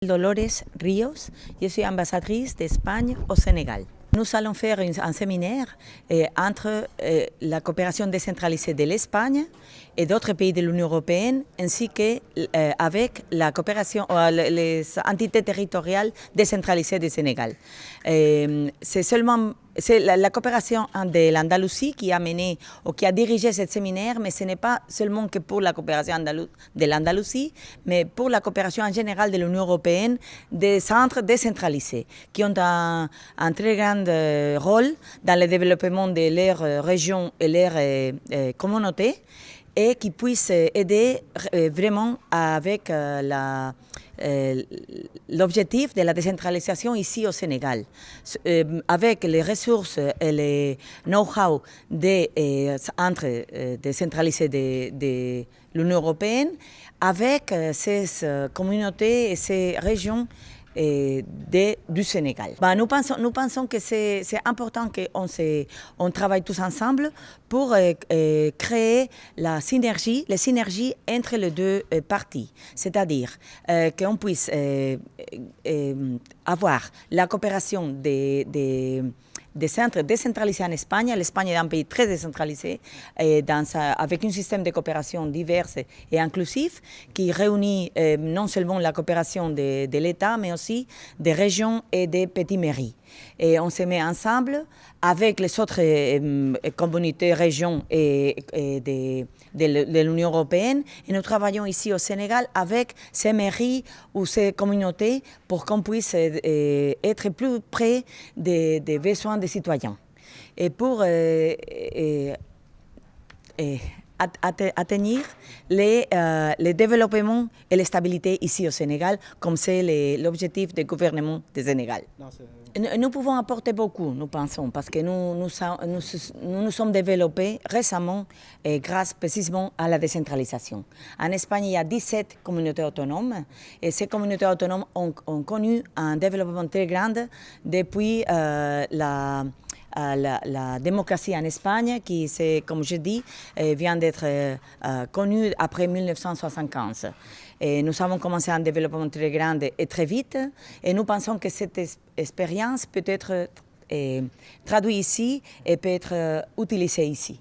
Dolores Ríos, je suis ambassadrice d'Espagne au Sénégal. Nous allons faire un séminaire entre la coopération décentralisée de l'Espagne et d'autres pays de l'Union européenne, ainsi qu'avec la coopération, les entités territoriales décentralisées du Sénégal. C'est la coopération de l'Andalousie qui a mené ou qui a dirigé ce séminaire, mais ce n'est pas seulement que pour la coopération de l'Andalousie, mais pour la coopération en général de l'Union européenne, des centres décentralisés qui ont un très grand rôle dans le développement de leurs régions et leurs communautés et qui puissent aider vraiment avec l'objectif de la décentralisation ici au Sénégal, avec les ressources et les know-how des centres décentralisés de l'Union européenne, avec ces communautés et ces régions du Sénégal. Nous pensons que c'est important qu'on travaille tous ensemble pour créer les synergies entre les deux parties. C'est-à-dire qu'on puisse avoir la coopération des centres décentralisés en Espagne. L'Espagne est un pays très décentralisé avec un système de coopération divers et inclusif qui réunit non seulement la coopération de l'État, mais aussi des régions et des petites mairies. Et on se met ensemble avec les autres communautés, régions et de l'Union européenne et nous travaillons ici au Sénégal avec ces mairies ou ces communautés pour qu'on puisse être plus près des besoins des citoyens. Et pour atteindre le développement et la stabilité ici au Sénégal, comme c'est l'objectif du gouvernement du Sénégal. Nous pouvons apporter beaucoup, nous pensons, parce que nous sommes développés récemment grâce précisément à la décentralisation. En Espagne, il y a 17 communautés autonomes et ces communautés autonomes ont connu un développement très grand depuis la démocratie en Espagne, qui, comme je dis, vient d'être connue après 1975. Et nous avons commencé un développement très grand et très vite, et nous pensons que cette expérience peut être traduite ici et peut être utilisée ici,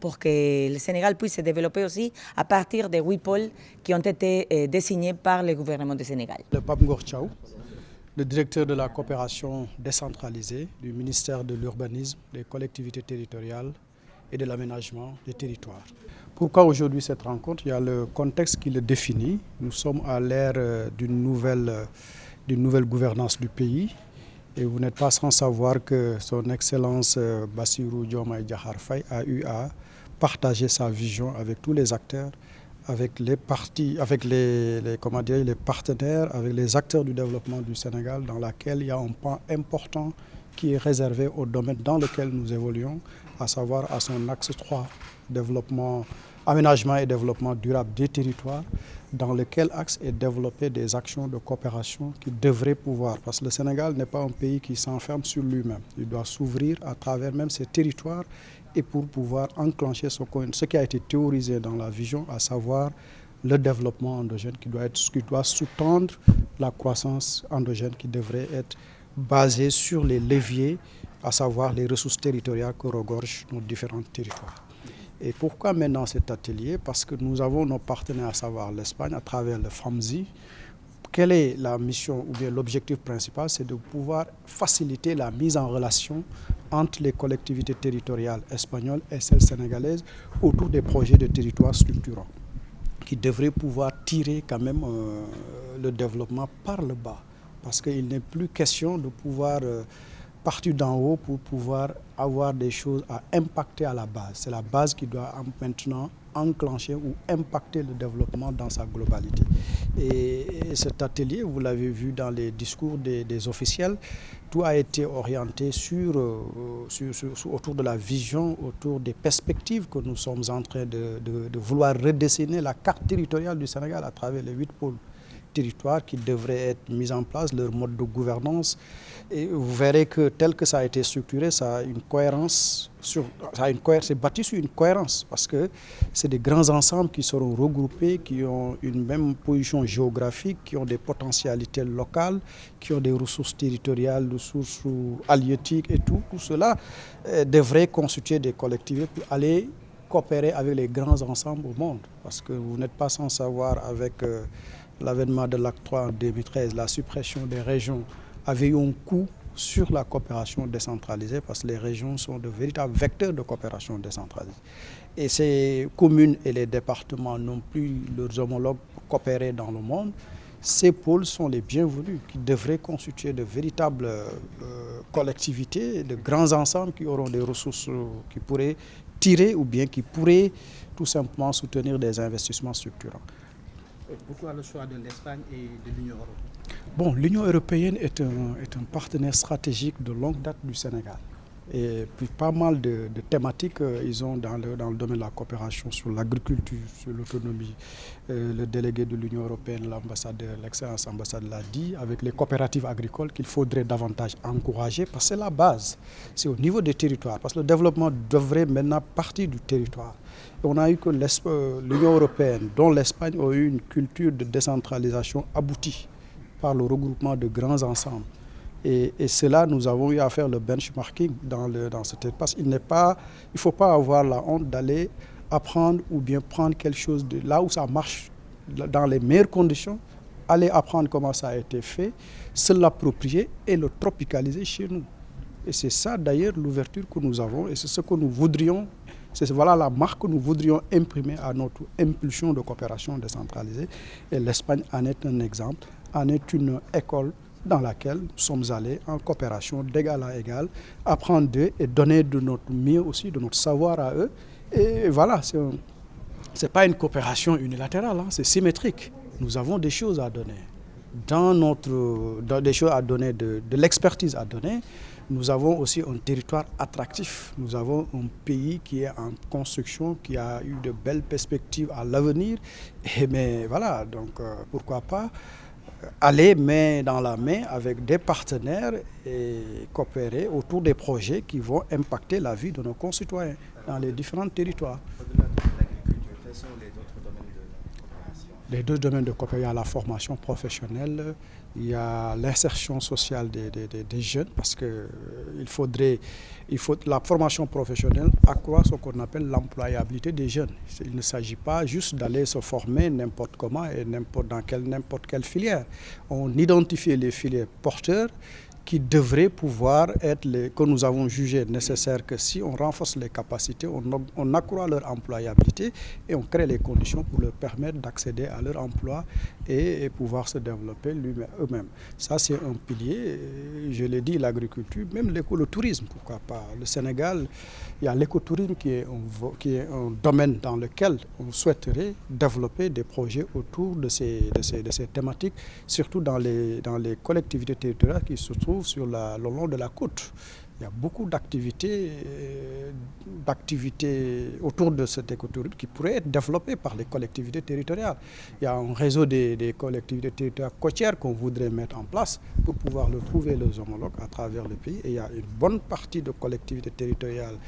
pour que le Sénégal puisse se développer aussi à partir des 8 pôles qui ont été désignés par le gouvernement du Sénégal. Le Pape Ngor Thiaw, le directeur de la coopération décentralisée du ministère de l'Urbanisme, des collectivités territoriales et de l'aménagement des territoires. Pourquoi aujourd'hui cette rencontre? Il y a le contexte qui le définit. Nous sommes à l'ère d'une nouvelle gouvernance du pays. Et vous n'êtes pas sans savoir que son Excellence Bassirou Diomaye Diakhar Faye a eu à partager sa vision avec tous les acteurs, avec les partis, avec les partenaires, avec les acteurs du développement du Sénégal, dans laquelle il y a un pan important qui est réservé au domaine dans lequel nous évoluons, à savoir à son axe 3, aménagement et développement durable des territoires, dans lequel axe est développé des actions de coopération qui devraient pouvoir, parce que le Sénégal n'est pas un pays qui s'enferme sur lui-même, il doit s'ouvrir à travers même ses territoires et pour pouvoir enclencher ce qui a été théorisé dans la vision, à savoir le développement endogène qui doit sous-tendre la croissance endogène qui devrait être basée sur les leviers, à savoir les ressources territoriales que regorgent nos différents territoires. Et pourquoi maintenant cet atelier? Parce que nous avons nos partenaires, à savoir l'Espagne, à travers le FAMSI. Quelle est la mission ou bien l'objectif principal? C'est de pouvoir faciliter la mise en relation entre les collectivités territoriales espagnoles et celles sénégalaises autour des projets de territoires structurants qui devraient pouvoir tirer quand même le développement par le bas. Parce qu'il n'est plus question de pouvoir partir d'en haut pour pouvoir avoir des choses à impacter à la base. C'est la base qui doit maintenant enclencher ou impacter le développement dans sa globalité. Et cet atelier, vous l'avez vu dans les discours des officiels, tout a été orienté autour de la vision, autour des perspectives que nous sommes en train de vouloir redessiner la carte territoriale du Sénégal à travers les 8 pôles territoire qui devraient être mises en place, leur mode de gouvernance. Et vous verrez que tel que ça a été structuré, ça a une cohérence, c'est bâti sur une cohérence parce que c'est des grands ensembles qui seront regroupés, qui ont une même position géographique, qui ont des potentialités locales, qui ont des ressources territoriales, ressources halieutiques et tout. Tout cela devrait constituer des collectivités pour aller coopérer avec les grands ensembles au monde. Parce que vous n'êtes pas sans savoir, avec l'avènement de l'acte 3 en 2013, la suppression des régions avait eu un coût sur la coopération décentralisée parce que les régions sont de véritables vecteurs de coopération décentralisée. Et ces communes et les départements n'ont plus leurs homologues pour coopérer dans le monde. Ces pôles sont les bienvenus, qui devraient constituer de véritables collectivités, de grands ensembles qui auront des ressources qui pourraient tirer ou bien qui pourraient tout simplement soutenir des investissements structurants. Pourquoi le choix de l'Espagne et de l'Union européenne? Bon, l'Union européenne est un partenaire stratégique de longue date du Sénégal. Et puis pas mal de thématiques ils ont dans le domaine de la coopération sur l'agriculture, sur l'autonomie. Le délégué de l'Union européenne, l'ambassadeur, l'excellence ambassadeur l'a dit, avec les coopératives agricoles qu'il faudrait davantage encourager parce que c'est la base. C'est au niveau des territoires parce que le développement devrait maintenant partir du territoire. Et on a eu que l'Union européenne, dont l'Espagne, a eu une culture de décentralisation aboutie par le regroupement de grands ensembles. Et cela, nous avons eu à faire le benchmarking dans cet espace. Il ne faut pas avoir la honte d'aller apprendre ou bien prendre quelque chose de là où ça marche dans les meilleures conditions, aller apprendre comment ça a été fait, se l'approprier et le tropicaliser chez nous. Et c'est ça d'ailleurs l'ouverture que nous avons et c'est ce que nous voudrions, voilà la marque que nous voudrions imprimer à notre impulsion de coopération décentralisée. Et l'Espagne en est un exemple, en est une école dans laquelle nous sommes allés en coopération d'égal à égal, apprendre d'eux et donner de notre mieux aussi, de notre savoir à eux. Et voilà, c'est pas une coopération unilatérale, hein, c'est symétrique. Nous avons des choses à donner. Des choses à donner, de l'expertise à donner. Nous avons aussi un territoire attractif. Nous avons un pays qui est en construction, qui a eu de belles perspectives à l'avenir. Mais voilà, donc pourquoi pas aller main dans la main avec des partenaires et coopérer autour des projets qui vont impacter la vie de nos concitoyens dans les différents territoires. Au-delà de l'agriculture, quels sont les autres domaines de coopération? Les deux domaines de coopération, il y a la formation professionnelle, il y a l'insertion sociale des jeunes, parce que la formation professionnelle accroît ce qu'on appelle l'employabilité des jeunes. Il ne s'agit pas juste d'aller se former n'importe comment et n'importe quelle filière. On identifie les filières porteurs qui devraient pouvoir être que nous avons jugé nécessaire que si on renforce les capacités, on accroît leur employabilité et on crée les conditions pour leur permettre d'accéder à leur emploi et pouvoir se développer eux-mêmes. Ça, c'est un pilier. Je l'ai dit, l'agriculture, même le tourisme, pourquoi pas. Le Sénégal, il y a l'écotourisme qui est un domaine dans lequel on souhaiterait développer des projets autour de ces thématiques, surtout dans les collectivités territoriales qui se trouvent le long de la côte. Il y a beaucoup d'activités autour de cet écotourisme qui pourraient être développées par les collectivités territoriales. Il y a un réseau des collectivités territoriales côtières qu'on voudrait mettre en place pour pouvoir trouver les homologues à travers le pays. Et il y a une bonne partie de collectivités territoriales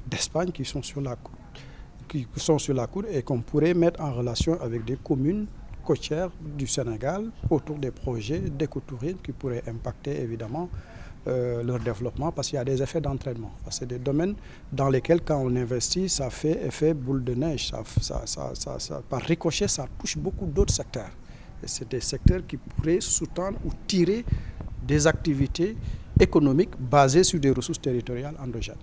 d'Espagne qui sont sur la côte, et qu'on pourrait mettre en relation avec des communes côtières du Sénégal autour des projets d'écotourisme qui pourraient impacter évidemment leur développement parce qu'il y a des effets d'entraînement. C'est des domaines dans lesquels quand on investit, ça fait effet boule de neige. Par ricochet, ça touche beaucoup d'autres secteurs. Et c'est des secteurs qui pourraient sous-tendre ou tirer des activités économiques basées sur des ressources territoriales endogènes.